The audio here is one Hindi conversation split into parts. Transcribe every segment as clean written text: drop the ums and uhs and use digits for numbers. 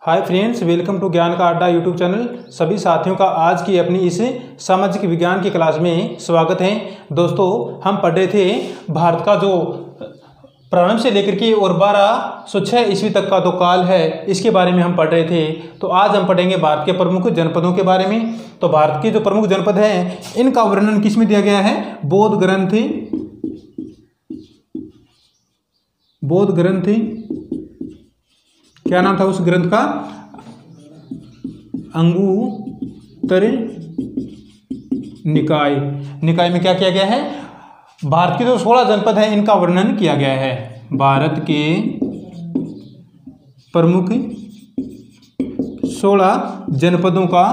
हाय फ्रेंड्स, वेलकम टू ज्ञान का अड्डा यूट्यूब चैनल। सभी साथियों का आज की अपनी इस सामाजिक विज्ञान की क्लास में स्वागत है। दोस्तों, हम पढ़ रहे थे भारत का जो प्रारंभ से लेकर के और 1206 ईस्वी तक का जो काल है, इसके बारे में हम पढ़ रहे थे। तो आज हम पढ़ेंगे भारत के प्रमुख जनपदों के बारे में। तो भारत के जो प्रमुख जनपद हैं, इनका वर्णन किस में दिया गया है? बौद्ध ग्रंथ। क्या नाम था उस ग्रंथ का? अंगुत्तर निकाय। निकाय में क्या किया गया है? भारत के जो 16 जनपद हैं, इनका वर्णन किया गया है। भारत के प्रमुख 16 जनपदों का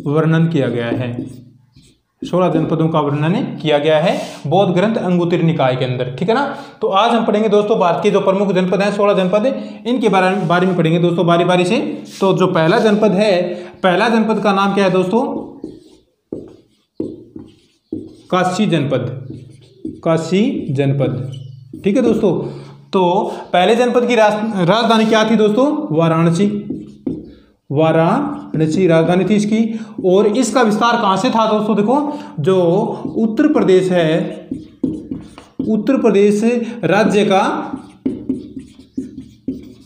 वर्णन किया गया है। 16 जनपदों का वर्णन किया गया है बौद्ध ग्रंथ अंगुत्तर निकाय के अंदर। ठीक है ना। तो आज हम पढ़ेंगे दोस्तों भारत के जो प्रमुख जनपद हैं, 16 जनपद, इनके बारे में पढ़ेंगे दोस्तों बारी बारी से। तो जो पहला जनपद है, पहला जनपद का नाम क्या है दोस्तों? काशी जनपद। ठीक है दोस्तों। तो पहले जनपद की राजधानी क्या थी दोस्तों? वाराणसी राजधानी थी इसकी। और इसका विस्तार कहाँ से था दोस्तों? देखो, जो उत्तर प्रदेश है, उत्तर प्रदेश राज्य का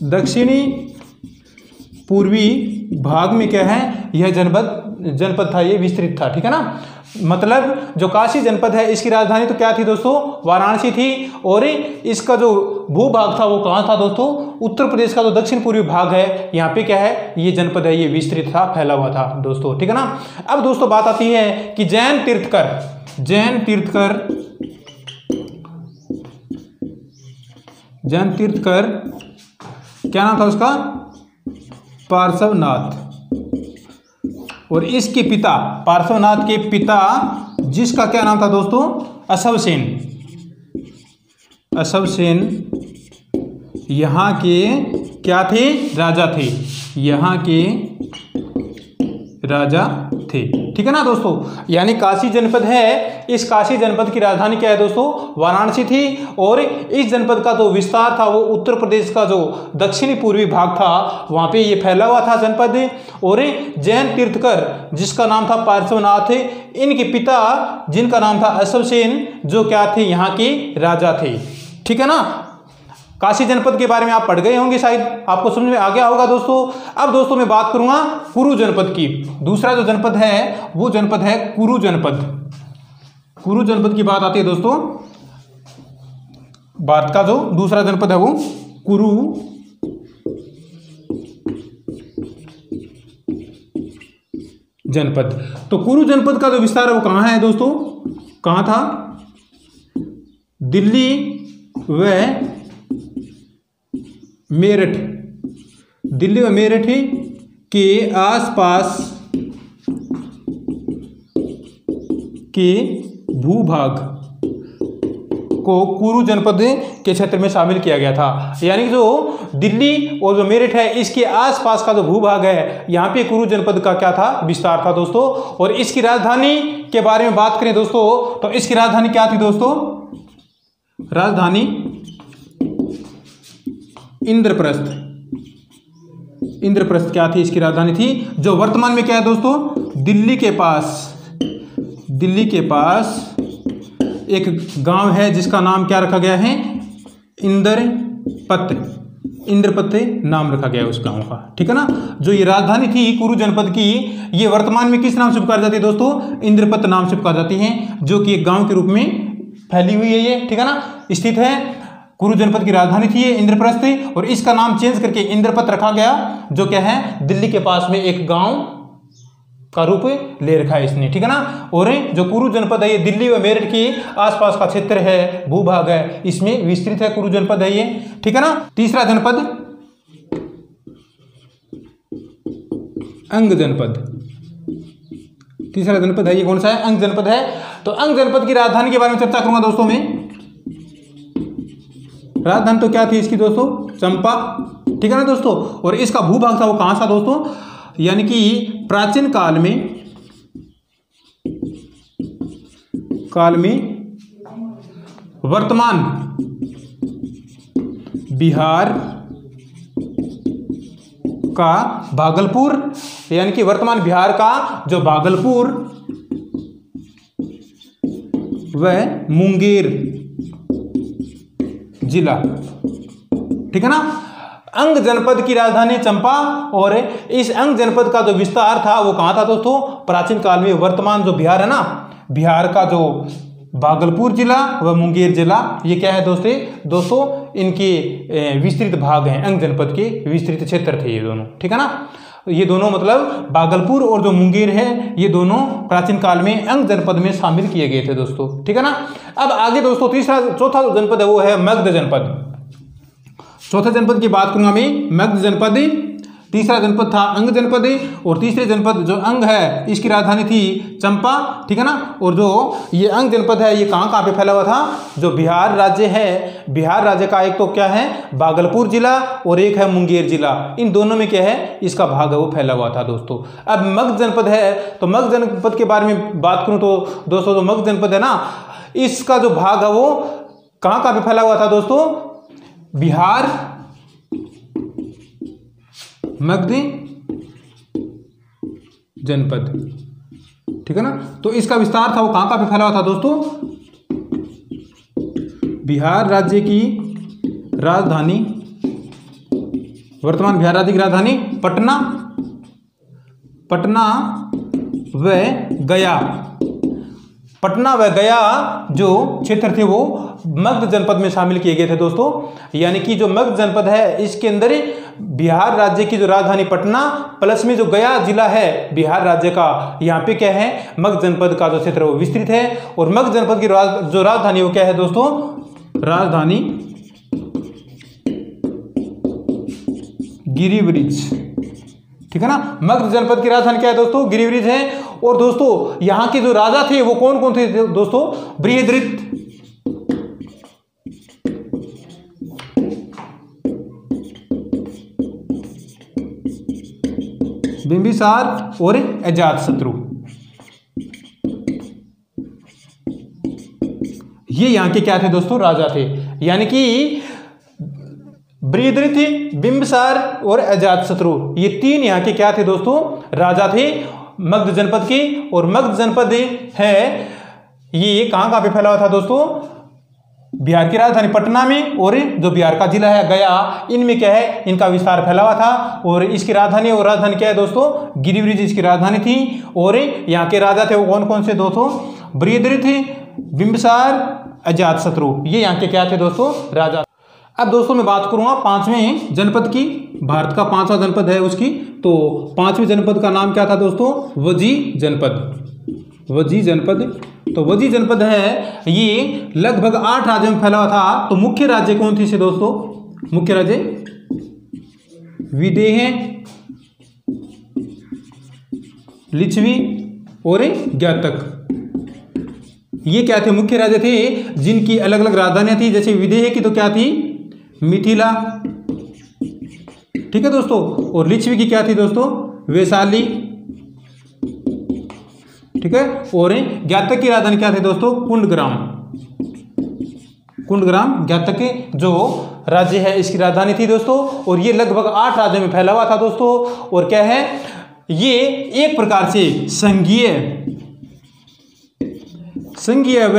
दक्षिणी पूर्वी भाग में क्या है, यह जनपद था, ये विस्तृत था। ठीक है ना। मतलब जो काशी जनपद है, इसकी राजधानी तो क्या थी दोस्तों? वाराणसी थी। और इसका जो भूभाग था वो कहाँ था दोस्तों? उत्तर प्रदेश का जो दक्षिण पूर्वी भाग है, यहाँ पे क्या है, ये जनपद है, ये विस्तृत था, फैला हुआ था दोस्तों। ठीक है ना। अब दोस्तों बात आती है कि जैन तीर्थकर क्या नाम था उसका? पार्श्वनाथ। और इसके पिता, पार्श्वनाथ के पिता, जिसका क्या नाम था दोस्तों? अशवसेन यहाँ के क्या थे? राजा थे। यहाँ के राजा थे। ठीक है ना दोस्तों। यानी काशी जनपद है, इस काशी जनपद की राजधानी क्या है दोस्तों? वाराणसी थी। और इस जनपद का जो विस्तार था वो उत्तर प्रदेश का जो दक्षिणी पूर्वी भाग था, वहाँ पे ये फैला हुआ था जनपद। और जैन तीर्थकर, जिसका नाम था पार्श्वनाथ, इनके पिता जिनका नाम था अशवसेन, जो क्या थे? यहाँ के राजा थे। ठीक है ना। काशी जनपद के बारे में आप पढ़ गए होंगे, शायद आपको समझ में आ गया होगा दोस्तों। अब दोस्तों मैं बात करूंगा कुरु जनपद की। दूसरा जो जनपद है वो जनपद है कुरु जनपद। कुरु जनपद की बात आती है दोस्तों। भारत का जो दूसरा जनपद है वो कुरु जनपद। तो कुरु जनपद का जो विस्तार है वो कहाँ है दोस्तों? कहाँ था? दिल्ली व मेरठ के आसपास के भूभाग को कुरु जनपद के क्षेत्र में शामिल किया गया था। यानी कि जो दिल्ली और जो मेरठ है, इसके आसपास का जो भूभाग है, यहाँ पे कुरु जनपद का क्या था? विस्तार था दोस्तों। और इसकी राजधानी के बारे में बात करें दोस्तों, तो इसकी राजधानी क्या थी दोस्तों? राजधानी इंद्रप्रस्थ क्या थी? इसकी राजधानी थी, जो वर्तमान में क्या है दोस्तों? दिल्ली के पास एक गांव है जिसका नाम क्या रखा गया है? इंद्रपत नाम रखा गया है उस गांव का। ठीक है ना। जो ये राजधानी थी कुरु जनपद की, ये वर्तमान में किस नाम से पुकार जाती है दोस्तों? इंद्रपत नाम से पुकार जाती है, जो कि एक गांव के रूप में फैली हुई है ये। ठीक है ना। स्थित है। कुरु जनपद की राजधानी थी ये इंद्रप्रस्थ, और इसका नाम चेंज करके इंद्रपत रखा गया, जो क्या है? दिल्ली के पास में एक गांव का रूप ले रखा है इसने। ठीक है ना। और जो कुरु जनपद है, ये दिल्ली व मेरठ के आसपास का क्षेत्र है, भूभाग है, इसमें विस्तृत है कुरु जनपद है ये। ठीक है ना। तीसरा जनपद अंग जनपद। तीसरा जनपद है ये कौन सा है? अंग जनपद है। तो अंग जनपद की राजधानी के बारे में चर्चा करूंगा दोस्तों मैं। राजधानी तो क्या थी इसकी दोस्तों? चंपा। ठीक है ना दोस्तों। और इसका भूभाग था वो कहाँ था दोस्तों? यानी कि प्राचीन काल में वर्तमान बिहार का भागलपुर, यानी कि वर्तमान बिहार का जो भागलपुर व मुंगेर जिला, ठीक है ना। अंग जनपद की राजधानी चंपा, और इस अंग जनपद का जो विस्तार था वो कहाँ था दोस्तों, प्राचीन काल में वर्तमान जो बिहार है ना, बिहार का जो भागलपुर जिला व मुंगेर जिला, ये क्या है दोस्तों इनके विस्तृत भाग हैं, अंग जनपद के विस्तृत क्षेत्र थे ये दोनों, ठीक है ना। ये दोनों मतलब भागलपुर और जो मुंगेर है ये दोनों प्राचीन काल में अंग जनपद में शामिल किए गए थे दोस्तों, ठीक है ना। अब आगे दोस्तों चौथा जनपद है वो है मगध जनपद। चौथे जनपद की बात करूंगा मैं, मगध जनपद। तीसरा जनपद था अंग जनपद, और तीसरे जनपद जो अंग है इसकी राजधानी थी चंपा, ठीक है ना। और जो ये अंग जनपद है ये कहाँ पे फैला हुआ था, जो बिहार राज्य है, बिहार राज्य का एक तो क्या है भागलपुर जिला और एक है मुंगेर जिला, इन दोनों में क्या है इसका भाग है वो फैला हुआ था दोस्तों। अब मगध जनपद है, तो मगध जनपद के बारे में बात करूँ तो दोस्तों जो मगध जनपद है ना, इसका जो भाग है वो कहाँ पे फैला हुआ था दोस्तों, बिहार मगध जनपद, ठीक है ना। तो इसका विस्तार था वो कहाँ पे फैला हुआ था दोस्तों, बिहार राज्य की राजधानी, वर्तमान बिहार राज्य की राजधानी पटना व गया, पटना व गया जो क्षेत्र थे वो मगध जनपद में शामिल किए गए थे दोस्तों। यानी कि जो मगध जनपद है इसके अंदर बिहार राज्य की जो राजधानी पटना प्लस में जो गया जिला है बिहार राज्य का, यहाँ पे क्या है मगध जनपद का जो क्षेत्र वो विस्तृत है। और मगध जनपद की जो राजधानी वो क्या है दोस्तों, राजधानी गिरिब्रिज, ठीक है ना। मगध जनपद की राजधानी क्या है दोस्तों, गिरिब्रिज है। और दोस्तों यहाँ के जो राजा थे वो कौन कौन थे दोस्तों, बृहद्रथ, बिंबिसार और अजातशत्रु, ये यहाँ के क्या थे दोस्तों, राजा थे। यानी कि बृहद्रथ, बिंबिसार और अजातशत्रु ये तीन यहाँ के क्या थे दोस्तों, राजा थे मगध जनपद के। और मगध जनपद है ये कहाँ पे फैला हुआ था दोस्तों, बिहार की राजधानी पटना में और जो बिहार का जिला है गया, इनमें क्या है इनका विस्तार फैला हुआ था। और इसकी राजधानी क्या है दोस्तों, गिरिब्रिज इसकी राजधानी थी। और यहाँ के राजा थे वो कौन कौन से दोस्तों, बृहद्रथ, बिंबिसार, अजातशत्रु, ये यहाँ के क्या थे दोस्तों, राजा। अब दोस्तों मैं बात करूँगा पांचवें जनपद की, भारत का पांचवा जनपद है उसकी। तो पांचवें जनपद का नाम क्या था दोस्तों, वजी जनपद, वजी जनपद। तो वजी जनपद है ये लगभग 8 राज्यों में फैला हुआ था। तो मुख्य राज्य कौन थे इसे दोस्तों, मुख्य राज्य विदेह, लिच्छवी और ज्ञातक, ये क्या थे मुख्य राज्य थे जिनकी अलग अलग राजधानियां थी। जैसे विदेह की तो क्या थी, मिथिला, ठीक है दोस्तों। और लिच्छवी की क्या थी दोस्तों, वैशाली, ठीक है। और ज्ञातक की राजधानी क्या थी दोस्तों, कुंडग्राम, कुंडग्राम ज्ञातक जो राज्य है इसकी राजधानी थी दोस्तों। और ये लगभग 8 राज्यों में फैला हुआ था दोस्तों। और क्या है ये एक प्रकार से संघीय व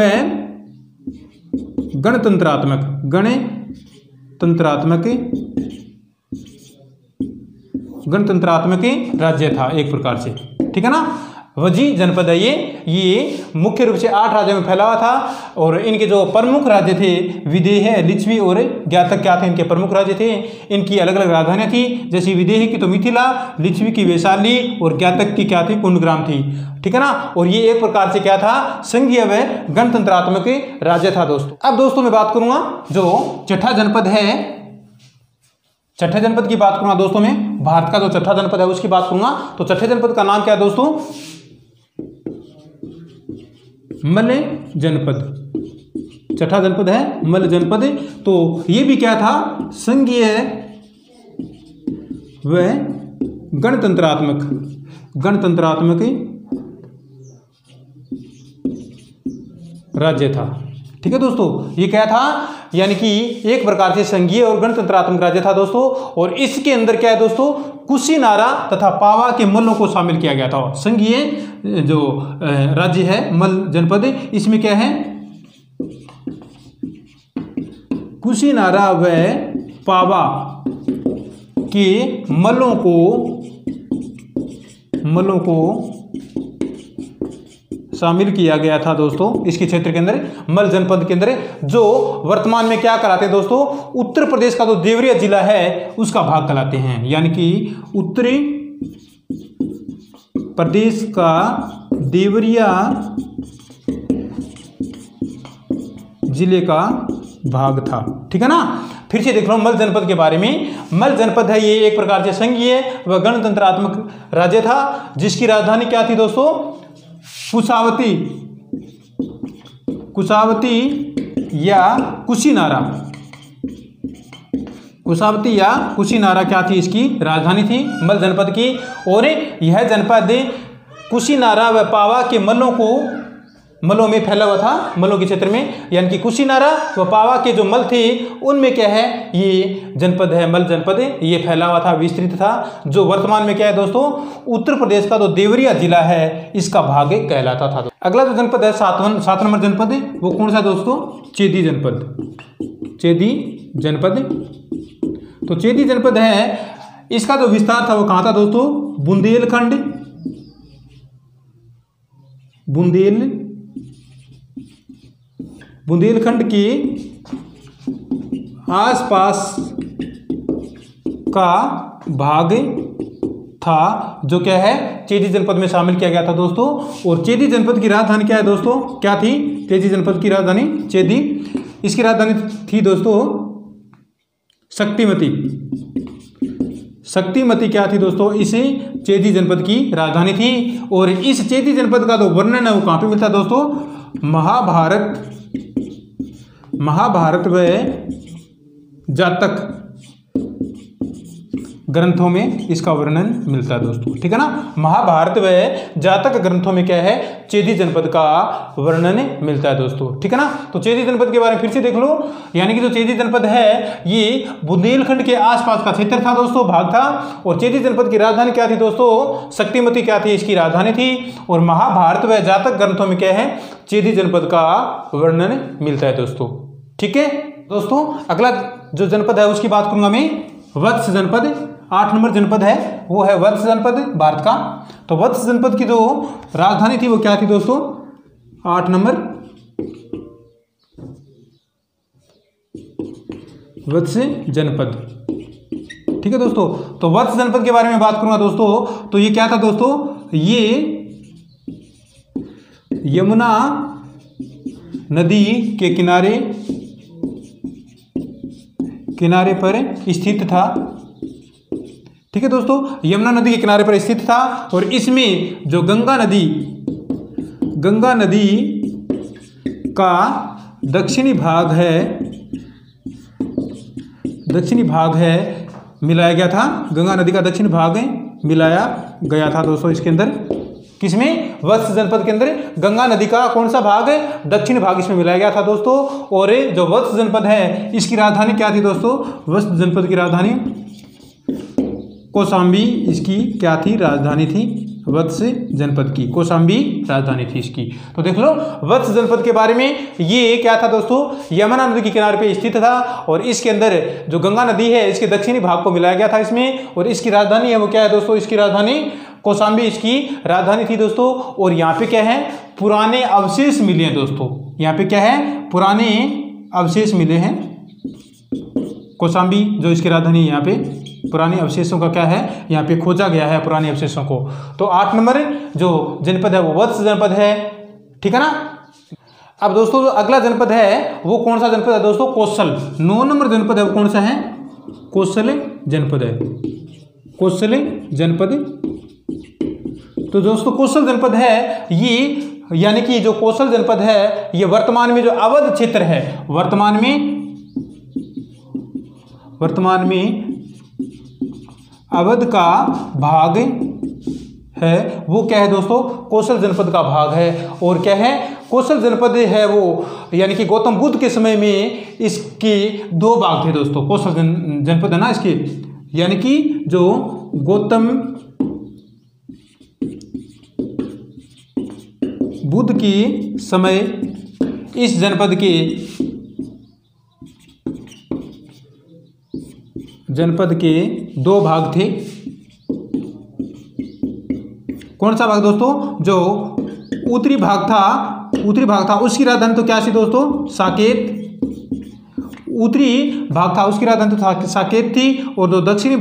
गणतंत्रात्मक राज्य था एक प्रकार से, ठीक है ना। वजी जनपद है ये मुख्य रूप से 8 राज्यों में फैला हुआ था। और इनके जो प्रमुख राज्य थे विदेह, लिच्छवी और ज्ञातक क्या थे, इनके प्रमुख राज्य थे। इनकी अलग अलग राजधानियां थी, जैसे विदेह की तो मिथिला, लिच्छवी की वैशाली और ज्ञातक की क्या थी, कुंडग्राम थी, ठीक है ना। और ये एक प्रकार से क्या था, संघीय व गणतंत्रात्मक राज्य था दोस्तों। अब दोस्तों मैं बात करूंगा जो छठा जनपद है, छठे जनपद की बात करूंगा दोस्तों मैं, भारत का जो छठा जनपद है उसकी बात करूंगा। तो छठे जनपद का नाम क्या है दोस्तों, मल्ल जनपद। छठा जनपद है मल्ल जनपद। तो ये भी क्या था, संघीय व गणतंत्रात्मक राज्य था, ठीक है दोस्तों। ये क्या था, यानी कि एक प्रकार से संघीय और गणतंत्रात्मक राज्य था दोस्तों। और इसके अंदर क्या है दोस्तों, कुशीनारा तथा पावा के मल्लों को शामिल किया गया था। संघीय जो राज्य है मल्ल जनपद, इसमें क्या है, कुशीनारा व पावा के मल्लों को शामिल किया गया था दोस्तों इसके क्षेत्र के अंदर, मल्ल जनपद के अंदर, जो वर्तमान में क्या कहलाते हैं दोस्तों, उत्तर प्रदेश का जो देवरिया जिला है उसका भाग कहलाते हैं। यानी कि उत्तरी प्रदेश का देवरिया जिले का भाग था। ठीक है ना। फिर से देख लो मल्ल जनपद के बारे में। मल्ल जनपद है ये एक प्रकार से संघीय व गणतंत्रात्मक राज्य था, जिसकी राजधानी क्या थी दोस्तों, कुशावती या कुशीनारा। कुशावती या कुशीनारा क्या थी, इसकी राजधानी थी मल्ल जनपद की। और यह जनपद कुशीनारा व पावा के मल्लों में फैला हुआ था, मल्लों के क्षेत्र में। यानी कि कुशीनारा व पावा के जो मल्ल थे उनमें क्या है, ये जनपद है मल्ल जनपद, ये फैला हुआ था, विस्तृत था, जो वर्तमान में क्या है दोस्तों, उत्तर प्रदेश का जो देवरिया जिला है इसका भाग कहलाता था। अगला जो जनपद है 7 नंबर जनपद है, वो कौन सा दोस्तों, चेदी जनपद। चेदी जनपद, तो चेदी जनपद है, इसका जो विस्तार था वो कहाँ था दोस्तों, बुंदेलखंड के आसपास का भाग था, जो क्या है, चेदी जनपद में शामिल किया गया था दोस्तों। और चेदी जनपद की राजधानी क्या है दोस्तों, क्या थी, चेदी जनपद की राजधानी चेदी, इसकी राजधानी थी दोस्तों शक्तिमती क्या थी दोस्तों, इसे चेदी जनपद की राजधानी थी। और इस चेदी जनपद का जो वर्णन है वो कहाँ पे मिलता है दोस्तों, महाभारत व जातक ग्रंथों में इसका वर्णन मिलता है दोस्तों। ठीक है ना। महाभारत व जातक ग्रंथों में क्या है, चेदी जनपद का वर्णन मिलता है दोस्तों। ठीक है ना। तो चेदी जनपद के बारे में फिर से देख लो। यानी कि जो चेदी जनपद है ये बुंदेलखंड के आसपास का क्षेत्र था दोस्तों, भाग था। और चेदी जनपद की राजधानी क्या थी दोस्तों, शक्तिमती क्या थी, इसकी राजधानी थी। और महाभारत व जातक ग्रंथों में क्या है, चेदी जनपद का वर्णन मिलता है दोस्तों। ठीक है दोस्तों। अगला जो जनपद है उसकी बात करूंगा मैं, वत्स जनपद। 8 नंबर जनपद है वो है वत्स जनपद भारत का। तो वत्स जनपद की जो राजधानी थी वो क्या थी दोस्तों, 8 नंबर वत्स जनपद। ठीक है दोस्तों। तो वत्स जनपद के बारे में बात करूंगा दोस्तों, तो ये क्या था दोस्तों, ये यमुना नदी के किनारे पर स्थित था। ठीक है दोस्तों, यमुना नदी के किनारे पर स्थित था। और इसमें जो गंगा नदी का दक्षिणी भाग है मिलाया गया था। गंगा नदी का दक्षिणी भाग मिलाया गया था दोस्तों इसके अंदर, किसमें, वत्स जनपद के अंदर गंगा नदी का कौन सा भाग है, दक्षिण भाग इसमें मिलाया गया था दोस्तों। और जो वत्स जनपद है इसकी राजधानी क्या थी दोस्तों, वत्स जनपद की राजधानी कौशाम्बी, इसकी क्या थी, राजधानी थी वत्स जनपद की, कौशाम्बी राजधानी थी इसकी। तो देख लो वत्स जनपद के बारे में, ये क्या था दोस्तों, यमुना नदी के किनारे पे स्थित था। और इसके अंदर जो गंगा नदी है इसके दक्षिणी भाग को मिलाया गया था इसमें। और इसकी राजधानी है वो क्या है दोस्तों, इसकी राजधानी कौशाम्बी इसकी राजधानी थी दोस्तों। और यहाँ पे क्या है, पुराने अवशेष मिले हैं दोस्तों। यहाँ पे क्या है, पुराने अवशेष मिले हैं। कौशाम्बी जो इसकी राजधानी है, यहाँ पे पुराने अवशेषों का क्या है, यहाँ पे खोजा गया है पुराने अवशेषों को। तो 8 नंबर जो जनपद है वो वत्स जनपद है। ठीक है ना। अब दोस्तों जो अगला जनपद है वो कौन सा जनपद है दोस्तों, कौशल। 9 नंबर जनपद है वो कौन सा है, कौशल जनपद है, कौशल जनपद। तो दोस्तों कौशल जनपद है ये, यानी कि जो कौशल जनपद है ये वर्तमान में जो अवध क्षेत्र है, वर्तमान में अवध का भाग है वो क्या है दोस्तों, कौशल जनपद का भाग है। और क्या है, कौशल जनपद है वो, यानी कि गौतम बुद्ध के समय में इसके 2 भाग थे दोस्तों। कौशल जनपद है ना इसके, यानी कि जो गौतम बुद्ध की समय इस जनपद के दो भाग थे। कौन सा भाग दोस्तों? जो उत्तरी भाग था उसकी राजधानी तो क्या थी दोस्तों? साकेत। उत्तरी भाग था उसकी राजधानी तो साकेत थी, और जो दक्षिणी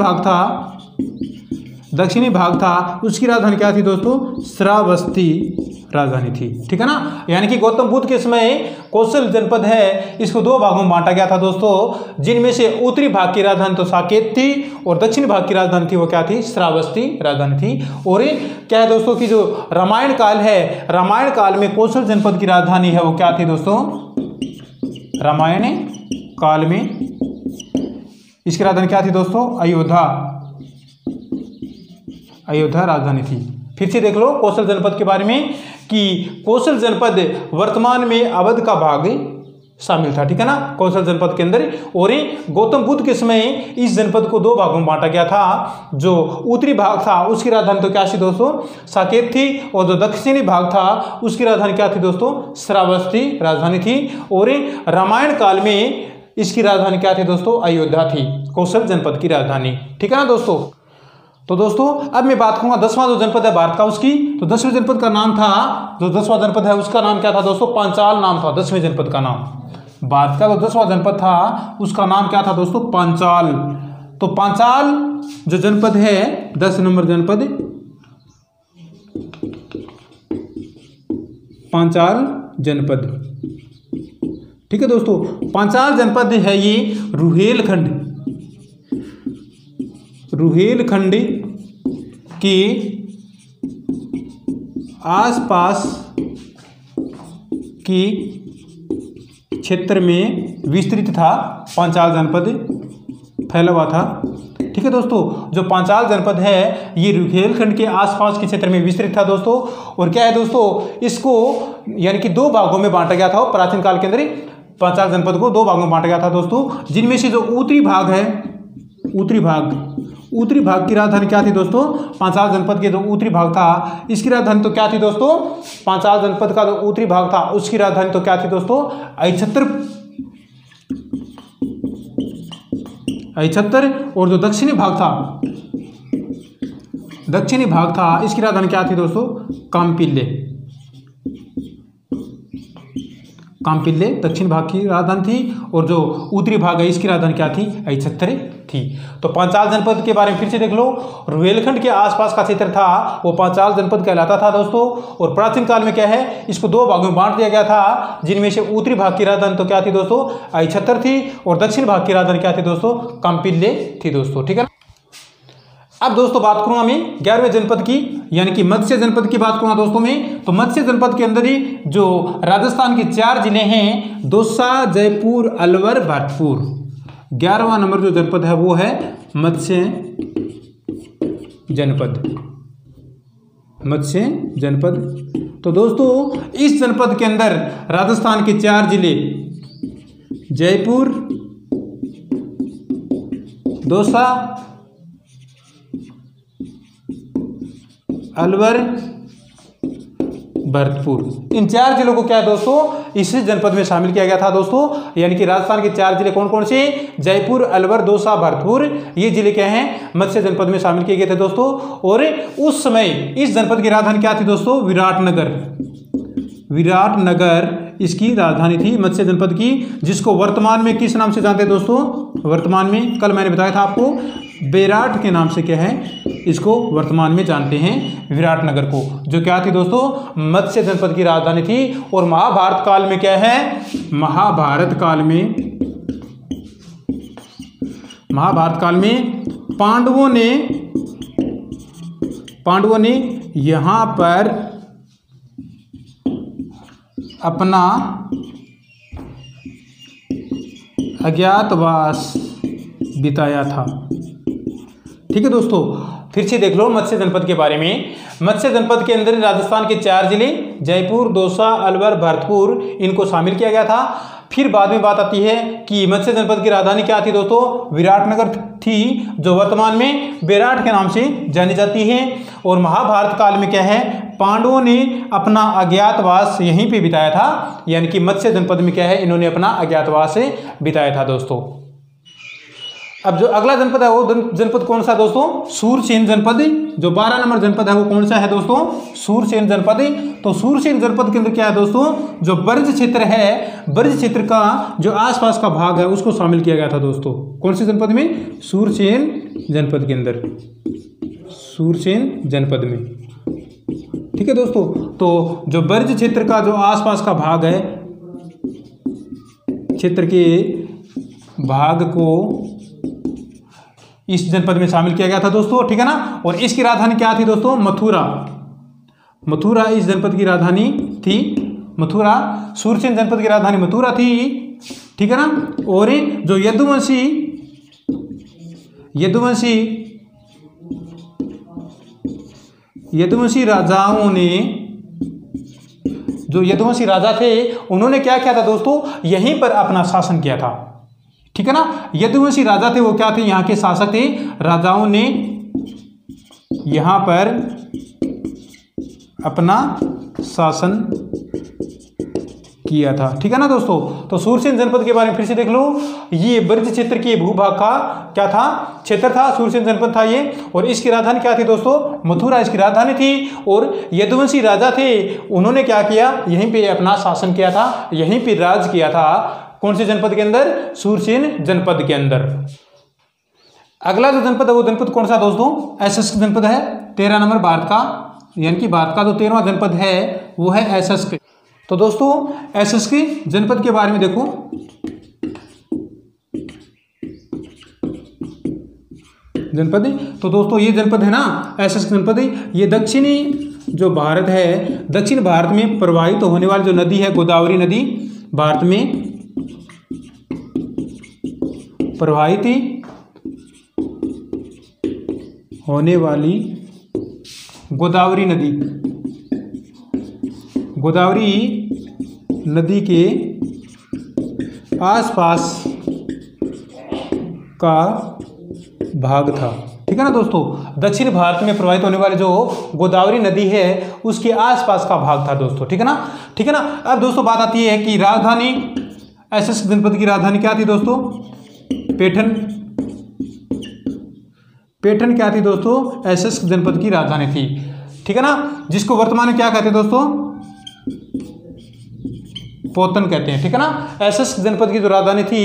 भाग था उसकी राजधानी क्या थी दोस्तों? श्रावस्ती राजधानी थी। ठीक है ना। यानी कि गौतम बुद्ध के समय कौशल जनपद है, इसको दो भागों में बांटा गया था दोस्तों, जिनमें से उत्तरी भाग की राजधानी तो साकेत थी, और दक्षिणी भाग की राजधानी थी वो क्या थी? श्रावस्ती राजधानी थी। और क्या है दोस्तों कि जो रामायण काल है, रामायण काल में कौशल जनपद की राजधानी है वो क्या थी दोस्तों? रामायण काल में इसकी राजधानी क्या थी दोस्तों? अयोध्या राजधानी थी। फिर से देख लो कौशल जनपद के बारे में कि कौशल जनपद वर्तमान में अवध का भाग शामिल था। ठीक है ना, कौशल जनपद के अंदर। और गौतम बुद्ध के समय इस जनपद को दो भागों में बांटा गया था। जो उत्तरी भाग था उसकी राजधानी तो क्या थी दोस्तों? साकेत थी, और जो दक्षिणी भाग था उसकी राजधानी क्या थी दोस्तों? श्रावस्ती राजधानी थी। और रामायण काल में इसकी राजधानी क्या थी दोस्तों? अयोध्या थी, कौशल जनपद की राजधानी। ठीक है ना दोस्तों। तो दोस्तों अब मैं बात करूंगा 10वां जो जनपद है भारत का उसकी। तो 10वें जनपद का नाम था, जो 10वां जनपद है उसका नाम क्या था दोस्तों? पांचाल नाम था 10वें जनपद का नाम। भारत का जो 10वां जनपद था उसका नाम क्या था दोस्तों? पांचाल। तो पांचाल जो जनपद है 10 नंबर जनपद, पांचाल जनपद। ठीक है दोस्तों, पांचाल जनपद है ये रुहेलखंड के आसपास की क्षेत्र में विस्तृत था। पांचाल जनपद फैला हुआ था। ठीक है दोस्तों, जो पांचाल जनपद है ये रुहेलखंड के आसपास के क्षेत्र में विस्तृत था दोस्तों। और क्या है दोस्तों, इसको यानी कि दो भागों में बांटा गया था। प्राचीन काल के अंदर पांचाल जनपद को दो भागों में बांटा गया था दोस्तों, जिनमें से जो उत्तरी भाग है, उत्तरी भाग की राजधानी क्या थी दोस्तों? पांचाल जनपद के जो उत्तरी भाग था इसकी राजधानी तो क्या थी दोस्तों? पांचाल जनपद का जो उत्तरी भाग था उसकी राजधानी तो क्या थी दोस्तों? अहिछत्र। और जो दक्षिणी भाग था इसकी राजधानी क्या थी दोस्तों? काम्पिल्ले दक्षिण भाग की राजधानी थी, और जो उत्तरी भाग है इसकी राजधानी क्या थी? अहिछत्र थी। तो पांचाल जनपद के बारे में फिर से देख लो। रुहेलखंड के आसपास का क्षेत्र था वो पांचाल जनपद कहलाता था दोस्तों। और प्राचीन काल में क्या है, इसको दो भागों में बांट दिया गया था, जिनमें से उत्तरी भाग की राजधानी तो क्या थी दोस्तों? अहिछत्र थी, और दक्षिण भाग की राजधानी क्या थी दोस्तों? काम्पिल्ले थी दोस्तों। ठीक है। अब दोस्तों बात करूंगा मैं 11वें जनपद की, यानी कि मत्स्य जनपद की बात करूंगा दोस्तों मैं। तो मत्स्य जनपद के अंदर ही जो राजस्थान के 4 जिले हैं, दौसा, जयपुर, अलवर, भरतपुर। 11वां नंबर जो जनपद है वो है मत्स्य जनपद। तो दोस्तों इस जनपद के अंदर राजस्थान के 4 जिले जयपुर, दौसा, अलवर, भरतपुर, इन 4 जिलों को क्या है दोस्तों इस जनपद में शामिल किया गया था दोस्तों। यानी कि राजस्थान के 4 जिले कौन कौन से? जयपुर, अलवर, दौसा, भरतपुर, ये जिले क्या हैं? मत्स्य जनपद में शामिल किए गए थे दोस्तों। और उस समय इस जनपद की राजधानी क्या थी दोस्तों? विराटनगर इसकी राजधानी थी मत्स्य जनपद की, जिसको वर्तमान में किस नाम से जानते हैं दोस्तों? वर्तमान में कल मैंने बताया था आपको, बेराट के नाम से क्या है इसको वर्तमान में जानते हैं, विराटनगर को, जो क्या थी दोस्तों? मत्स्य जनपद की राजधानी थी। और महाभारत काल में क्या है? महाभारत काल में पांडवों ने यहाँ पर अपना अज्ञातवास बिताया था। ठीक है दोस्तों, फिर से देख लो मत्स्य जनपद के बारे में। मत्स्य जनपद के अंदर राजस्थान के 4 जिले जयपुर, दौसा, अलवर, भरतपुर, इनको शामिल किया गया था। फिर बाद में बात आती है कि मत्स्य जनपद की राजधानी क्या थी दोस्तों, विराटनगर थी, जो वर्तमान में बेराट के नाम से जानी जाती है। और महाभारत काल में क्या है, पांडवों ने अपना अज्ञातवास यहीं पे बिताया था, यानी कि मत्स्य जनपद में क्या है, इन्होंने अपना अज्ञातवास बिताया था दोस्तों। अब जो अगला जनपद है वो जनपद कौन सा दोस्तों, सूरसेन जनपद। जो 12 नंबर जनपद है वो कौन सा है दोस्तों, सूरसेन जनपद। तो सूरसेन जनपद के अंदर क्या है दोस्तों, जो ब्रज क्षेत्र है, ब्रज क्षेत्र का जो आसपास का भाग है उसको शामिल किया गया था दोस्तों। कौन से जनपद में, सूरसेन जनपद के अंदर, सूरसेन जनपद में। ठीक है दोस्तों, तो जो ब्रज क्षेत्र का जो आसपास का भाग है, क्षेत्र के भाग को इस जनपद में शामिल किया गया था दोस्तों। ठीक है ना। और इसकी राजधानी क्या थी दोस्तों, मथुरा। मथुरा इस जनपद की राजधानी थी, मथुरा। सूरसेन जनपद की राजधानी मथुरा थी। ठीक है ना। और जो यदुवंशी राजाओं ने, जो यदुवंशी राजा थे उन्होंने क्या किया था दोस्तों, यहीं पर अपना शासन किया था। ठीक है ना। यदुवंशी राजा थे वो क्या थे, यहाँ के शासक थे। राजाओं ने यहाँ पर अपना शासन किया था। ठीक है ना दोस्तों। तो सूरसेन जनपद के बारे में फिर से देख लो, ये ब्रज क्षेत्र के भूभाग का क्या था, क्षेत्र था, सूरसेन जनपद था ये। और इसकी राजधानी क्या थी दोस्तों, मथुरा इसकी राजधानी थी। और यदुवंशी राजा थे, उन्होंने क्या किया, यहीं पे अपना शासन किया था, यहीं पे राज किया था। कौन से जनपद के अंदर, सूरसेन जनपद के अंदर। अगला जो जनपद है वो जनपद कौन सा दोस्तों, एसएसके जनपद है, 13 नंबर भारत का, यानी कि भारत का जो 13वां जनपद है वो है एसएसके। तो दोस्तों एसएसके जनपद के बारे में देखो, जनपद। तो दोस्तों ये जनपद है ना, एसएसके जनपद, ये दक्षिणी जो भारत है, दक्षिण भारत में प्रवाहित होने वाली जो नदी है, गोदावरी नदी, भारत में प्रवाहित होने वाली गोदावरी नदी, गोदावरी नदी के आसपास का भाग था। ठीक है ना दोस्तों, दक्षिण भारत में प्रवाहित होने वाली जो गोदावरी नदी है उसके आसपास का भाग था दोस्तों। ठीक है ना। ठीक है ना। अब दोस्तों बात आती है कि राजधानी, एसएसके जनपद की राजधानी क्या थी दोस्तों, पैठन। पैठन क्या थी दोस्तों, एसएसके जनपद की राजधानी थी। ठीक है ना, जिसको वर्तमान में क्या कहते हैं दोस्तों, पोतन कहते हैं। ठीक है ना। एसएसके जनपद की जो राजधानी थी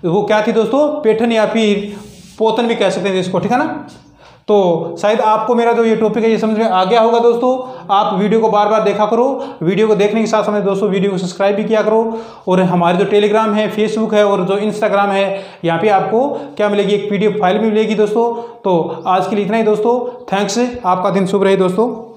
वो क्या थी दोस्तों, पैठन या फिर पोतन भी कह सकते हैं इसको। ठीक है ना। तो शायद आपको मेरा जो ये टॉपिक है ये समझ में आ गया होगा दोस्तों। आप वीडियो को बार बार देखा करो, वीडियो को देखने के साथ साथ दोस्तों वीडियो को सब्सक्राइब भी किया करो। और हमारे जो टेलीग्राम है, फेसबुक है और जो इंस्टाग्राम है, यहाँ पे आपको क्या मिलेगी, एक PDF फाइल भी मिलेगी दोस्तों। तो आज के लिए इतना ही दोस्तों, थैंक्स, आपका दिन शुभ रहे दोस्तों।